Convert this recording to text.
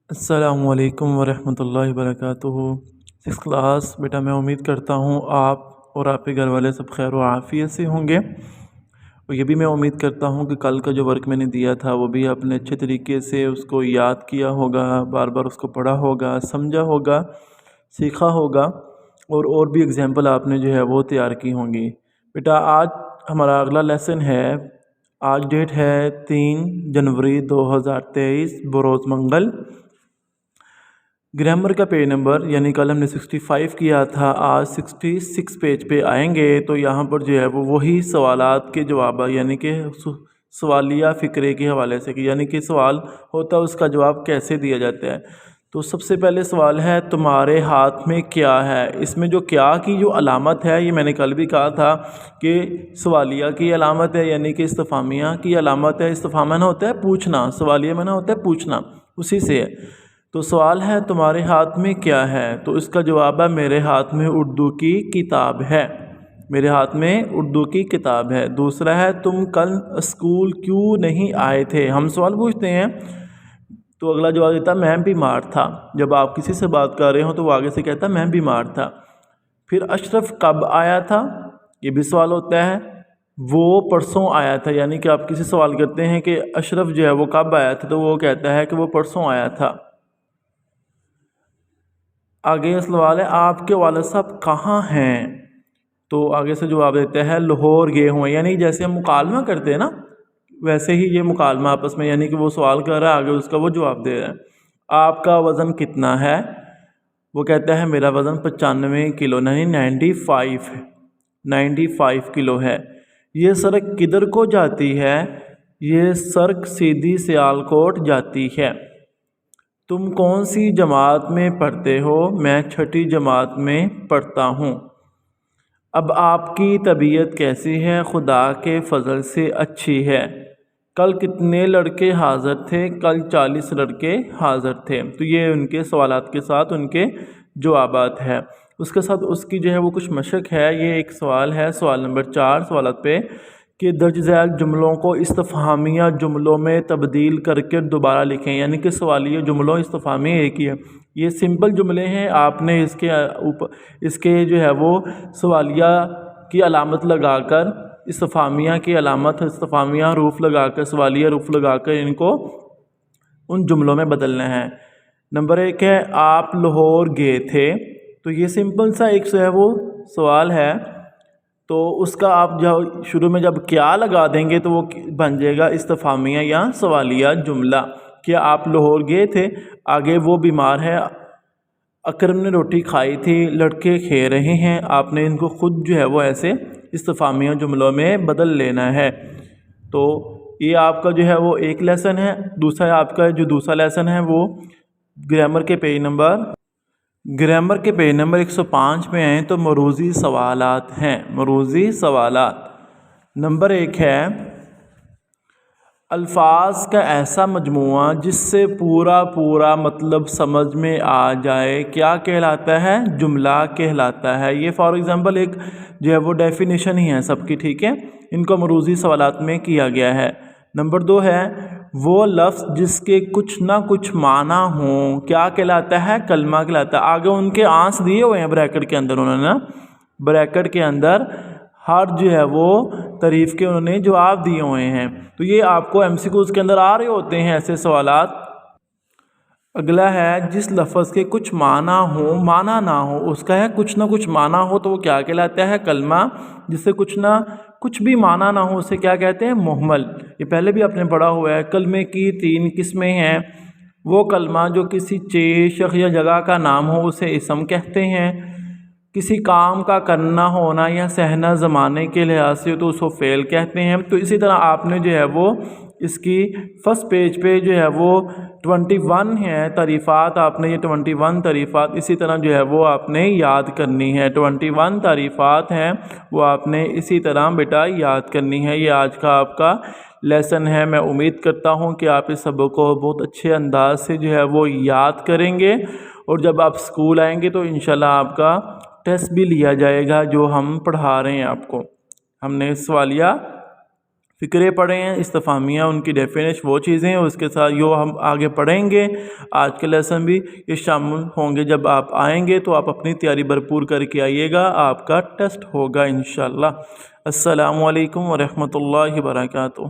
السلام علیکم ورحمۃ اللہ وبرکاتہ۔ 6 کلاس بیٹا، میں امید کرتا ہوں آپ اور آپ کے گھر والے سب خیر و عافیت سے ہوں گے، اور یہ بھی میں امید کرتا ہوں کہ کل کا جو ورک میں نے دیا تھا وہ بھی آپ نے اچھے طریقے سے اس کو یاد کیا ہوگا، بار بار اس کو پڑھا ہوگا، سمجھا ہوگا، سیکھا ہوگا، اور بھی اگزامپل آپ نے جو ہے وہ تیار کی ہوں گی۔ بیٹا آج ہمارا اگلا لیسن ہے، آج ڈیٹ ہے 3 جنوری 2023 بروز منگل۔ گرامر کا پیج نمبر یعنی کل ہم نے 65 کیا تھا، آج 66 پیج پہ آئیں گے، تو یہاں پر جو ہے وہ وہی سوالات کے جواب یعنی کہ سوالیہ فقرے کے حوالے سے، یعنی کہ سوال ہوتا ہے اس کا جواب کیسے دیا جاتا ہے۔ تو سب سے پہلے سوال ہے تمہارے ہاتھ میں کیا ہے۔ اس میں جو کیا کی جو علامت ہے، یہ میں نے کل بھی کہا تھا کہ سوالیہ کی علامت ہے، یعنی کہ استفہامیہ کی علامت ہے۔ استفہام نہ ہوتا ہے پوچھنا، سوالیہ میں نہ ہوتا ہے پوچھنا، اسی سے ہے۔ تو سوال ہے تمہارے ہاتھ میں کیا ہے، تو اس کا جواب ہے میرے ہاتھ میں اردو کی کتاب ہے، میرے ہاتھ میں اردو کی کتاب ہے۔ دوسرا ہے تم کل اسکول کیوں نہیں آئے تھے۔ ہم سوال پوچھتے ہیں تو اگلا جواب دیتا میں بیمار تھا۔ جب آپ کسی سے بات کر رہے ہو تو وہ آگے سے کہتا میں بیمار تھا۔ پھر اشرف کب آیا تھا، یہ بھی سوال ہوتا ہے۔ وہ پرسوں آیا تھا، یعنی کہ آپ کسی سوال کرتے ہیں کہ اشرف جو ہے وہ کب آیا تھا، تو وہ کہتا ہے کہ وہ پرسوں آیا تھا۔ آگے یہ سوال ہے آپ کے والد صاحب کہاں ہیں، تو آگے سے جواب دیتے ہیں لاہور گئے ہوئے، یعنی جیسے ہم مکالمہ کرتے ہیں نا ویسے ہی یہ مکالمہ آپس میں، یعنی کہ وہ سوال کر رہا ہے آگے اس کا وہ جواب دے رہا ہے۔ آپ کا وزن کتنا ہے، وہ کہتا ہے میرا وزن 95 کلو یعنی 95 کلو ہے۔ یہ سڑک کدھر کو جاتی ہے، یہ سڑک سیدھی سیالکوٹ جاتی ہے۔ تم کون سی جماعت میں پڑھتے ہو، میں 6ٹھی جماعت میں پڑھتا ہوں۔ اب آپ کی طبیعت کیسی ہے، خدا کے فضل سے اچھی ہے۔ کل کتنے لڑکے حاضر تھے، کل 40 لڑکے حاضر تھے۔ تو یہ ان کے سوالات کے ساتھ ان کے جوابات ہے۔ اس کے ساتھ اس کی جو ہے وہ کچھ مشق ہے۔ یہ ایک سوال ہے، سوال نمبر 4 سوالات پہ، کہ درج ذیل جملوں کو استفہامیہ جملوں میں تبدیل کر کے دوبارہ لکھیں، یعنی کہ سوالیہ جملوں استفہامیہ ایک ہی ہے۔ یہ سمپل جملے ہیں، آپ نے اس کے جو ہے وہ سوالیہ کی علامت لگا کر، استفہامیہ کی علامت، استفہامیہ حروف لگا کر، سوالیہ حروف لگا کر ان کو ان جملوں میں بدلنا ہے۔ نمبر 1 ہے آپ لاہور گئے تھے، تو یہ سمپل سا ایک جو ہے وہ سوال ہے، تو اس کا آپ شروع میں جب کیا لگا دیں گے تو وہ بن جائے گا استفہامیہ یا سوالیہ جملہ۔ کہ آپ لاہور گئے تھے، آگے وہ بیمار ہے، اکرم نے روٹی کھائی تھی، لڑکے کھیل رہے ہیں، آپ نے ان کو خود جو ہے وہ ایسے استفہامیہ جملوں میں بدل لینا ہے۔ تو یہ آپ کا جو ہے وہ ایک لیسن ہے۔ دوسرا آپ کا جو دوسرا لیسن ہے وہ گرامر کے پیج نمبر 105 میں ہیں، تو مروزی سوالات ہیں، مروزی سوالات۔ نمبر 1 ہے الفاظ کا ایسا مجموعہ جس سے پورا مطلب سمجھ میں آ جائے کیا کہلاتا ہے، جملہ کہلاتا ہے۔ یہ فار ایگزامپل ایک جو ہے وہ ڈیفینیشن ہی ہے سب کی، ٹھیک ہے، ان کو مروزی سوالات میں کیا گیا ہے۔ نمبر 2 ہے وہ لفظ جس کے کچھ نہ کچھ معنی ہوں کیا کہلاتا ہے، کلمہ کہلاتا ہے۔ آگے ان کے آنس دیے ہوئے ہیں بریکٹ کے اندر، انہوں نے بریکٹ کے اندر ہر جو ہے وہ تعریف کے انہوں نے جواب دیے ہوئے ہیں۔ تو یہ آپ کو MCQs کے اندر آ رہے ہوتے ہیں ایسے سوالات۔ اگلا ہے جس لفظ کے کچھ معنی ہوں معنی نہ ہو، اس کا ہے کچھ نہ کچھ معنی ہو تو وہ کیا کہلاتا ہے، کلمہ۔ جس سے کچھ بھی معنی نہ ہو اسے کیا کہتے ہیں، محمل۔ یہ پہلے بھی آپ نے پڑھا ہوا ہے۔ کلمے کی 3 قسمیں ہیں، وہ کلمہ جو کسی چیز، شخص یا جگہ کا نام ہو اسے اسم کہتے ہیں، کسی کام کا کرنا ہونا یا سہنا زمانے کے لحاظ سے تو اس کو فعل کہتے ہیں۔ تو اسی طرح آپ نے جو ہے وہ اس کی فرسٹ پیج پہ جو ہے وہ 21 ہے تعریفات، آپ نے یہ 21 تعریفات اسی طرح جو ہے وہ آپ نے یاد کرنی ہے۔ 21 تعریفات ہیں وہ آپ نے اسی طرح بیٹا یاد کرنی ہے۔ یہ آج کا آپ کا لیسن ہے۔ میں امید کرتا ہوں کہ آپ اس سبق کو بہت اچھے انداز سے جو ہے وہ یاد کریں گے، اور جب آپ اسکول آئیں گے تو انشاءاللہ آپ کا ٹیسٹ بھی لیا جائے گا جو ہم پڑھا رہے ہیں آپ کو۔ ہم نے سوالیہ فقرے پڑھے ہیں، استفہامیہ ان کی ڈیفینیشن وہ چیزیں ہیں، اس کے ساتھ جو ہم آگے پڑھیں گے آج کے لیسن بھی یہ شامل ہوں گے۔ جب آپ آئیں گے تو آپ اپنی تیاری بھرپور کر کے آئیے گا، آپ کا ٹیسٹ ہوگا انشاءاللہ۔ السلام علیکم ورحمۃ اللہ وبرکاتہ۔